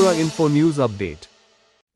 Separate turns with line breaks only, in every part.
Tripura Info News Update.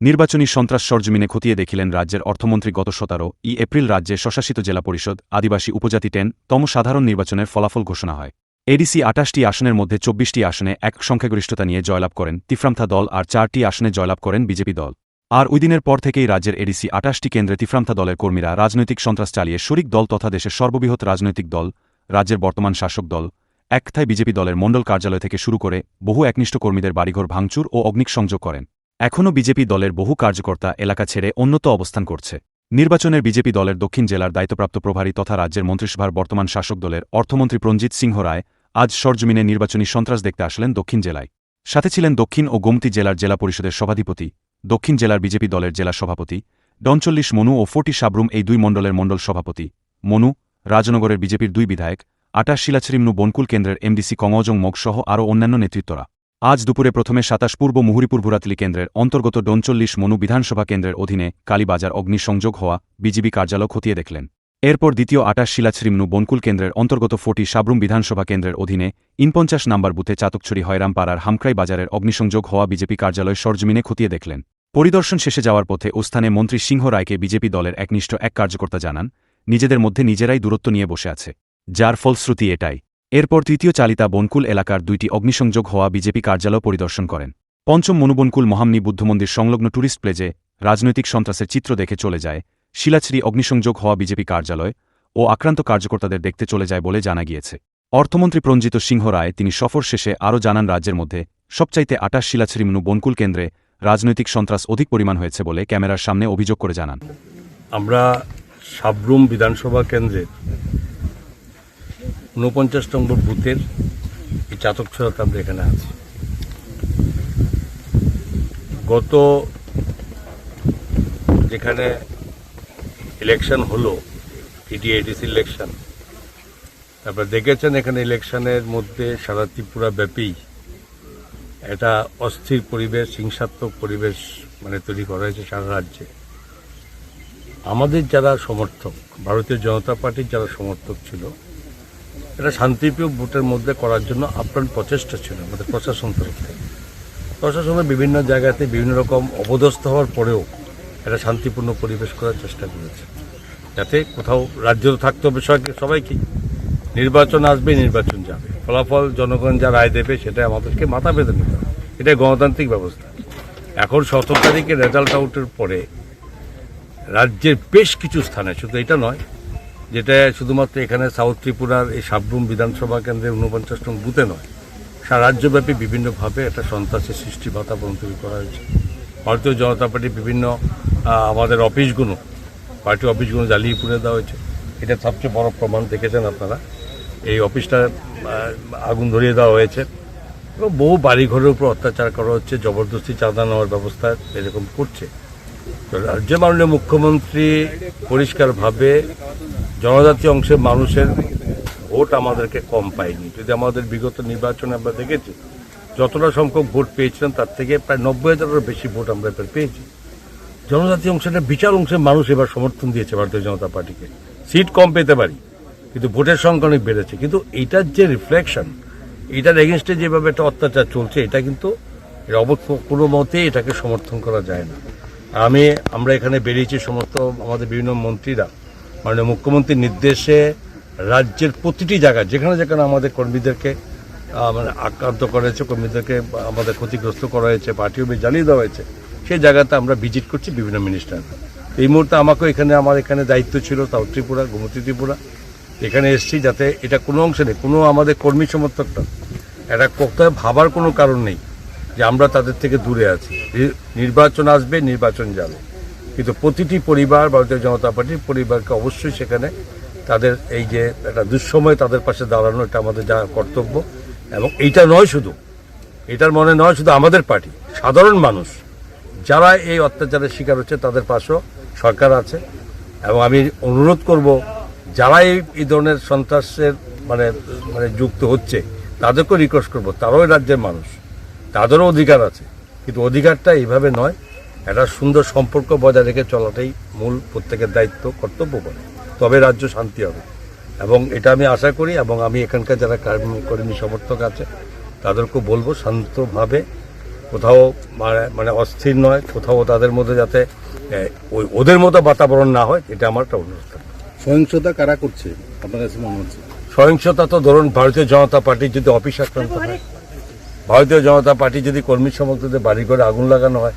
নির্বাচনী সন্ত্রাস সরজমিনে খতিয়ে দেখিলেন রাজ্যের অর্থমন্ত্রী গত 17 এপ্রিল রাজ্যে স্বশাসিত জেলা পরিষদ আদিবাসী উপজাতি 10তম সাধারণ নির্বাচনের ফলাফল ঘোষণা হয়। এডিসি 28টি আসনের মধ্যে 24টি আসনে এক সংখ্যাগরিষ্ঠতা নিয়ে জয়লাভ করেন তিফ্রামথা দল আর 4টি আসনে জয়লাভ করেন বিজেপি দল। আর ওই দিনের পর থেকেই রাজ্যের এডিসি 28টি কেন্দ্রে তিফ্রামথা দলের কর্মীরা রাজনৈতিক সন্ত্রাস চালিয়ে শরিক দল তথা দেশের সর্ববৃহৎ রাজনৈতিক দল রাজ্যের বর্তমান শাসক দল একথায় বিজেপি দলের মণ্ডল কার্যালয় থেকে শুরু করে বহু একনিষ্ঠ কর্মীদের বাড়িঘর ভাঙচুর ও অগ্নিসংযোগ করেন। এখনও বিজেপি দলের বহু কার্যকর্তা এলাকা ছেড়ে অন্যত্র অবস্থান করছে। নির্বাচনের বিজেপি দলের দক্ষিণ জেলার দায়িত্বপ্রাপ্ত প্রভারী তথা রাজ্যের মন্ত্রিসভার বর্তমান শাসক দলের অর্থমন্ত্রী প্রঞ্জিত সিংহ রায় আজ সরজমিনে নির্বাচনী সন্ত্রাস দেখতে আসলেন দক্ষিণ জেলায়। সাথে ছিলেন দক্ষিণ ও গোমতী জেলার জেলা পরিষদের সভাধিপতি, দক্ষিণ জেলার বিজেপি দলের জেলা সভাপতি ৪৯ মনু ও 40 সাবরুম এই দুই মণ্ডলের মণ্ডল সভাপতি মনু, রাজনগরের বিজেপির 2 বিধায়ক 28 শিলাছড়িমনু বনকুল কেন্দ্রের এমডিসি কংঅজং মগসহ আরও অন্যান্য নেতৃত্বরা। আজ দুপুরে প্রথমে 27 পূর্ব মুহুরীপুর ভুরাতলি কেন্দ্রের অন্তর্গত 39 মনু বিধানসভা কেন্দ্রের অধীনে কালীবাজার অগ্নিসংযোগ হওয়া বিজিবি কার্যালয় খতিয়ে দেখলেন। এরপর দ্বিতীয় 28 শিলাছড়িমনু বনকুল কেন্দ্রের অন্তর্গত 40 সাবরুম বিধানসভা কেন্দ্রের অধীনে 49 নম্বর বুথে চাতকছড়ি হয়রামপাড়ার হামক্রাই বাজারের অগ্নিসংযোগ হওয়া বিজেপি কার্যালয় সরজমিনে খতিয়ে দেখলেন। পরিদর্শন শেষে যাওয়ার পথে ও স্থানে মন্ত্রী সিংহ রায়কে বিজেপি দলের একনিষ্ঠ এক কার্যকর্তা জানান নিজেদের মধ্যে নিজেরাই দূরত্ব নিয়ে বসে আছে, যার ফলশ্রুতি এটাই। এরপর তৃতীয় চালিতা বনকুল এলাকার 2টি অগ্নিসংযোগ হওয়া বিজেপি কার্যালয় পরিদর্শন করেন। পঞ্চম মনুবনকুল মহামনি বুদ্ধমন্দির সংলগ্ন ট্যুরিস্ট প্লেজে রাজনৈতিক সন্ত্রাসের চিত্র দেখে চলে যায়। শিলাছড়ি অগ্নিসংযোগ হওয়া বিজেপি কার্যালয় ও আক্রান্ত কার্যকর্তাদের দেখতে চলে যায় বলে জানা গিয়েছে। অর্থমন্ত্রী প্রঞ্জিত সিংহ রায় তিনি সফর শেষে আরও জানান রাজ্যের মধ্যে সবচাইতে 28 শিলাছড়িমনু বনকুল কেন্দ্রে রাজনৈতিক সন্ত্রাস অধিক পরিমাণ হয়েছে বলে ক্যামেরার সামনে অভিযোগ করে জানান।
আমরা সাবরুম বিধানসভা কেন্দ্রের 49 নম্বর বুথের এই চাতকছড়াতে আমরা এখানে আছি। গত যেখানে ইলেকশন হলো এডিসি ইলেকশন, তারপর দেখেছেন এখানে ইলেকশনের মধ্যে সারা ত্রিপুরা ব্যাপী একটা অস্থির পরিবেশ, হিংসাত্মক পরিবেশ তৈরি করা হয়েছে সারা রাজ্যে। আমাদের যারা সমর্থক, ভারতীয় জনতা পার্টির যারা সমর্থক ছিল, এটা শান্তিপ্রিয় ভোটের মধ্যে করার জন্য আপ্রাণ প্রচেষ্টা ছিল আমাদের প্রশাসন তরফ থেকে। প্রশাসনের বিভিন্ন জায়গাতে বিভিন্ন রকম অপদস্থ হওয়ার পরেও একটা শান্তিপূর্ণ পরিবেশ করার চেষ্টা করেছে, যাতে কোথাও রাজ্য থাকতে হবে সবাইকে। নির্বাচন আসবে, নির্বাচন যাবে, ফলাফল জনগণ যা রায় দেবে সেটা আমাদেরকে মাথা পেতে নিতে হবে। এটাই গণতান্ত্রিক ব্যবস্থা। এখন 17 তারিখে রেজাল্ট আউটের পরে রাজ্যের বেশ কিছু স্থানে, শুধু এটা নয় যেটা শুধুমাত্র এখানে সাউথ ত্রিপুরার এই সাবরুম বিধানসভা কেন্দ্রের 49 নং বুথে নয়, সারা রাজ্যব্যাপী বিভিন্নভাবে একটা সন্ত্রাসের সৃষ্টি বাতাবরণ তৈরি করা হয়েছে। ভারতীয় জনতা পার্টির বিভিন্ন আমাদের পার্টি অফিসগুলো জ্বালিয়ে পুড়ে দেওয়া হয়েছে। এটা সবচেয়ে বড় প্রমাণ দেখেছেন আপনারা। এই অফিসটা আগুন ধরিয়ে দেওয়া হয়েছে এবং বহু বাড়িঘরের উপর অত্যাচার করা হচ্ছে, জবরদস্তি চাঁদা নেওয়ার ব্যবস্থা এরকম করছে। তো রাজ্যের মাননীয় মুখ্যমন্ত্রী পরিষ্কারভাবে জনজাতি অংশের মানুষের ভোট আমাদেরকে কম পায়নি। যদি আমাদের বিগত নির্বাচনে আমরা দেখেছি যতটা সংখ্যক ভোট পেয়েছিলাম তার থেকে প্রায় 90,000-এরও বেশি ভোট আমরা এবার পেয়েছি। জনজাতি অংশের বিশাল অংশের মানুষ এবার সমর্থন দিয়েছে ভারতীয় জনতা পার্টিকে। সিট কম পেতে পারি কিন্তু ভোটের সংখ্যা অনেক বেড়েছে। কিন্তু এইটার যে রিফ্লেকশন, এইটার এগেনস্টে যেভাবে একটা অত্যাচার চলছে, এটা কিন্তু কোনো মতেই এটাকে সমর্থন করা যায় না। আমরা এখানে বেরিয়েছি সমস্ত আমাদের বিভিন্ন মন্ত্রীরা মাননীয় মুখ্যমন্ত্রীর নির্দেশে রাজ্যের প্রতিটি জায়গায় যেখানে যেখানে আমাদের কর্মীদেরকে আক্রান্ত করা হয়েছে, কর্মীদেরকে আমাদের ক্ষতিগ্রস্ত করা হয়েছে, পার্টি অফিস জ্বালিয়ে দেওয়া হয়েছে, সেই জায়গাতে আমরা ভিজিট করছি বিভিন্ন মিনিস্টার। এই মুহূর্তে আমার এখানে দায়িত্ব ছিল সাউথ ত্রিপুরা, গোমতী ত্রিপুরা। এখানে এসেছি যাতে এটা কোনো অংশে নেই, কোনো আমাদের কর্মী সমর্থকটা এটা কোথাও ভাবার কোনো কারণ নেই যে আমরা তাদের থেকে দূরে আছি। নির্বাচন আসবে, নির্বাচন যাবে, কিন্তু প্রতিটি পরিবার, ভারতীয় জনতা পার্টির পরিবারকে অবশ্যই সেখানে তাদের এই যে একটা দুঃসময় তাদের পাশে দাঁড়ানো, এটা আমাদের যা কর্তব্য। এবং এইটা নয় শুধু, এটার মনে নয় শুধু আমাদের পার্টি, সাধারণ মানুষ যারা এই অত্যাচারের শিকার হচ্ছে তাদের পাশেও সরকার আছে। এবং আমি অনুরোধ করব যারা এই ধরনের সন্ত্রাসের যুক্ত হচ্ছে তাদেরকেও রিকোয়েস্ট করব, তারাও রাজ্যের মানুষ, তাদেরও অধিকার আছে, কিন্তু অধিকারটা এইভাবে নয়, একটা সুন্দর সম্পর্ক বজায় রেখে চলাটাই মূল প্রত্যেকের দায়িত্ব, কর্তব্য বলে। তবে রাজ্য শান্তি হবে এবং এটা আমি আশা করি। এবং আমি এখানকার যারা কর্মী সমর্থক আছে তাদেরকেও বলবো শান্তভাবে কোথাও মানে অস্থির নয়, কোথাও তাদের মধ্যে যাতে ওদের মতো বাতাবরণ না হয়, এটা আমার একটা অনুরোধ থাকবে।
সহিংসতা কারা করছে আপনার কাছে মনে হচ্ছে?
সহিংসতা তো ধরুন ভারতীয় জনতা পার্টির যদি অফিস আক্রান্ত হয়, ভারতীয় জনতা পার্টি যদি কর্মী সমর্থকদের বাড়ি ঘরে আগুন লাগানো হয়,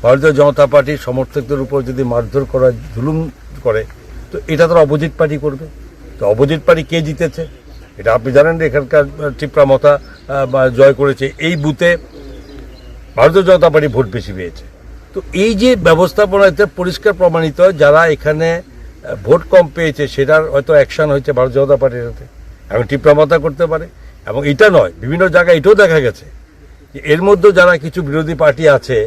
ভারতীয় জনতা পার্টির সমর্থকদের উপর যদি মারধর করা, জুলুম করে, তো এটা তো অপোজিট পার্টি করবে। তো অপোজিট পার্টি কে জিতেছে এটা আপনি জানেন, এখানকার টিপ্রা মতা জয় করেছে, এই বুথে ভারতীয় জনতা পার্টি ভোট বেশি পেয়েছে। তো এই যে ব্যবস্থাপনা, এতে পরিষ্কার প্রমাণিত হয় যারা এখানে ভোট কম পেয়েছে সেটার হয়তো অ্যাকশন হয়েছে ভারতীয় জনতা পার্টির হাতে, এবং টিপ্রা মতা করতে পারে। এবং এটা নয়, বিভিন্ন জায়গায় এটাও দেখা গেছে যে এর মধ্যে যারা কিছু বিরোধী পার্টি আছে,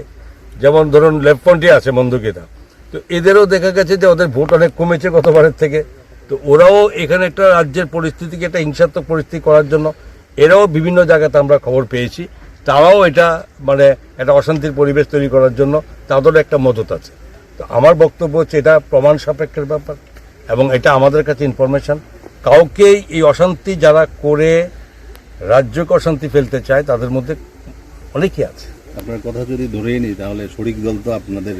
যেমন ধরুন লেফটফ্রন্টে আছে মন্দুকেতা, তো এদেরও দেখা গেছে যে ওদের ভোট অনেক কমেছে গতবারের থেকে। তো ওরাও এখানে একটা রাজ্যের পরিস্থিতিকে একটা হিংসাত্মক পরিস্থিতি করার জন্য এরাও বিভিন্ন জায়গাতে আমরা খবর পেয়েছি, তারাও এটা মানে একটা অশান্তির পরিবেশ তৈরি করার জন্য তাদেরও একটা মদত আছে। তো আমার বক্তব্য হচ্ছে এটা প্রমাণ সাপেক্ষের ব্যাপার, এবং এটা আমাদের কাছে ইনফরমেশন। কাউকেই এই অশান্তি যারা করে রাজ্যকে অশান্তি ফেলতে চায় তাদের মধ্যে অনেকেই আছে।
আপনার কথা যদি ধরেই নিই, তাহলে শরিক দল তো আপনাদের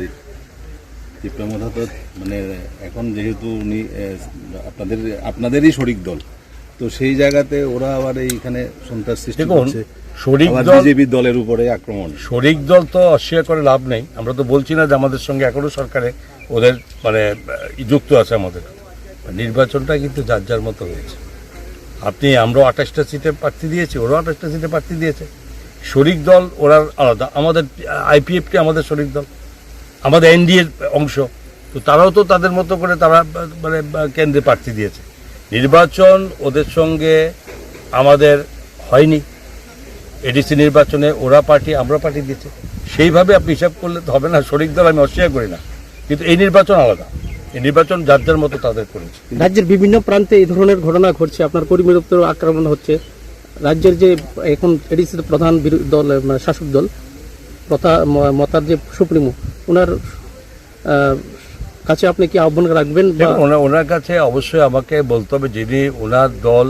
টিপ্রামথা তো মানে এখন যেহেতু উনি আপনাদেরই শরিক দল, তো সেই জায়গাতে ওরা আবার এইখানে সন্ত্রাস সৃষ্টি করছে।
শরিক দল,
বিজেপি দলের উপরে আক্রমণ।
শরিক দল তো অস্বীকার করে লাভ নেই। আমরা তো বলছি না যে আমাদের সঙ্গে এখনো সরকারে ওদের মানে যুক্ত আছে। আমাদের নির্বাচনটা কিন্তু যার যার মতো হয়েছে। আমরাও 28টা সিটে প্রার্থী দিয়েছি, ওরাও 28টা সিটে প্রার্থী দিয়েছে। শরিক দল ওরা আলাদা, আমাদের আইপিএফটি আমাদের শরিক দল, আমাদের এনডিএর অংশ। তো তারাও তো তাদের মতো করে তারা মানে কেন্দ্রে প্রার্থী দিয়েছে। নির্বাচন ওদের সঙ্গে আমাদের হয়নি। এডিসি নির্বাচনে ওরা পার্টি, আমরা পার্টি দিয়েছে। সেইভাবে আপনি হিসাব করলে তো হবে না। শরিক দল আমি অস্বীকার করি না, কিন্তু এই নির্বাচন আলাদা। এই নির্বাচন যার যার মতো তাদের করেছে।
রাজ্যের বিভিন্ন প্রান্তে এই ধরনের ঘটনা ঘটছে, আপনার কর্মীর উপর আক্রমণ হচ্ছে। রাজ্যের যে এখন এডিসির প্রধান বিরোধী দল মানে শাসক দল মতার যে সুপ্রিমো, ওনার কাছে আপনি কি আহ্বান রাখবেন?
ওনার কাছে অবশ্যই আমাকে বলতে হবে, যিনি ওনার দল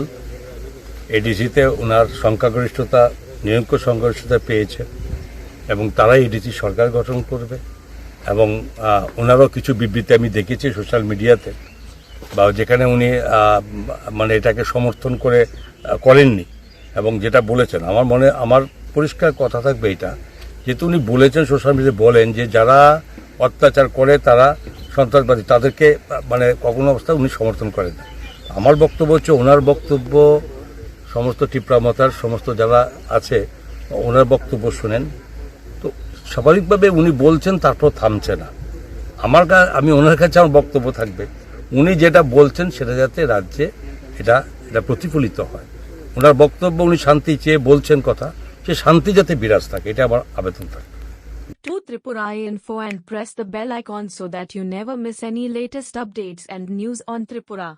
এডিসিতে ওনার সংখ্যাগরিষ্ঠতা, নিরঙ্কুশ সংখ্যাগরিষ্ঠতা পেয়েছে, এবং তারাই এডিসি সরকার গঠন করবে। এবং ওনারও কিছু বিবৃতি আমি দেখেছি সোশ্যাল মিডিয়াতে, বা যেখানে উনি মানে এটাকে সমর্থন করেননি, এবং যেটা বলেছেন আমার পরিষ্কার কথা থাকবে এটা, যেহেতু উনি বলেছেন সোশ্যাল মিডিয়ায় বলেন যে যারা অত্যাচার করে তারা সন্ত্রাসবাদী, তাদেরকে মানে কখনো অবস্থায় উনি সমর্থন করেন না। আমার বক্তব্য হচ্ছে ওনার বক্তব্য সমস্ত টিপ্রামতার সমস্ত যারা আছে ওনার বক্তব্য শুনেন। তো স্বাভাবিকভাবে উনি বলছেন, তারপর থামছে না। আমি ওনার কাছে আমার বক্তব্য থাকবে, উনি যেটা বলছেন সেটা যাতে রাজ্যে এটা প্রতিফলিত হয়। ওনার বক্তব্য, উনি শান্তি চেয়ে বলছেন কথা, সে শান্তি যাতে বিরাজ থাকে, এটা আমার আবেদন থাকে।
To Tripura Info and press the bell icon so that you never miss any latest updates and news on Tripura.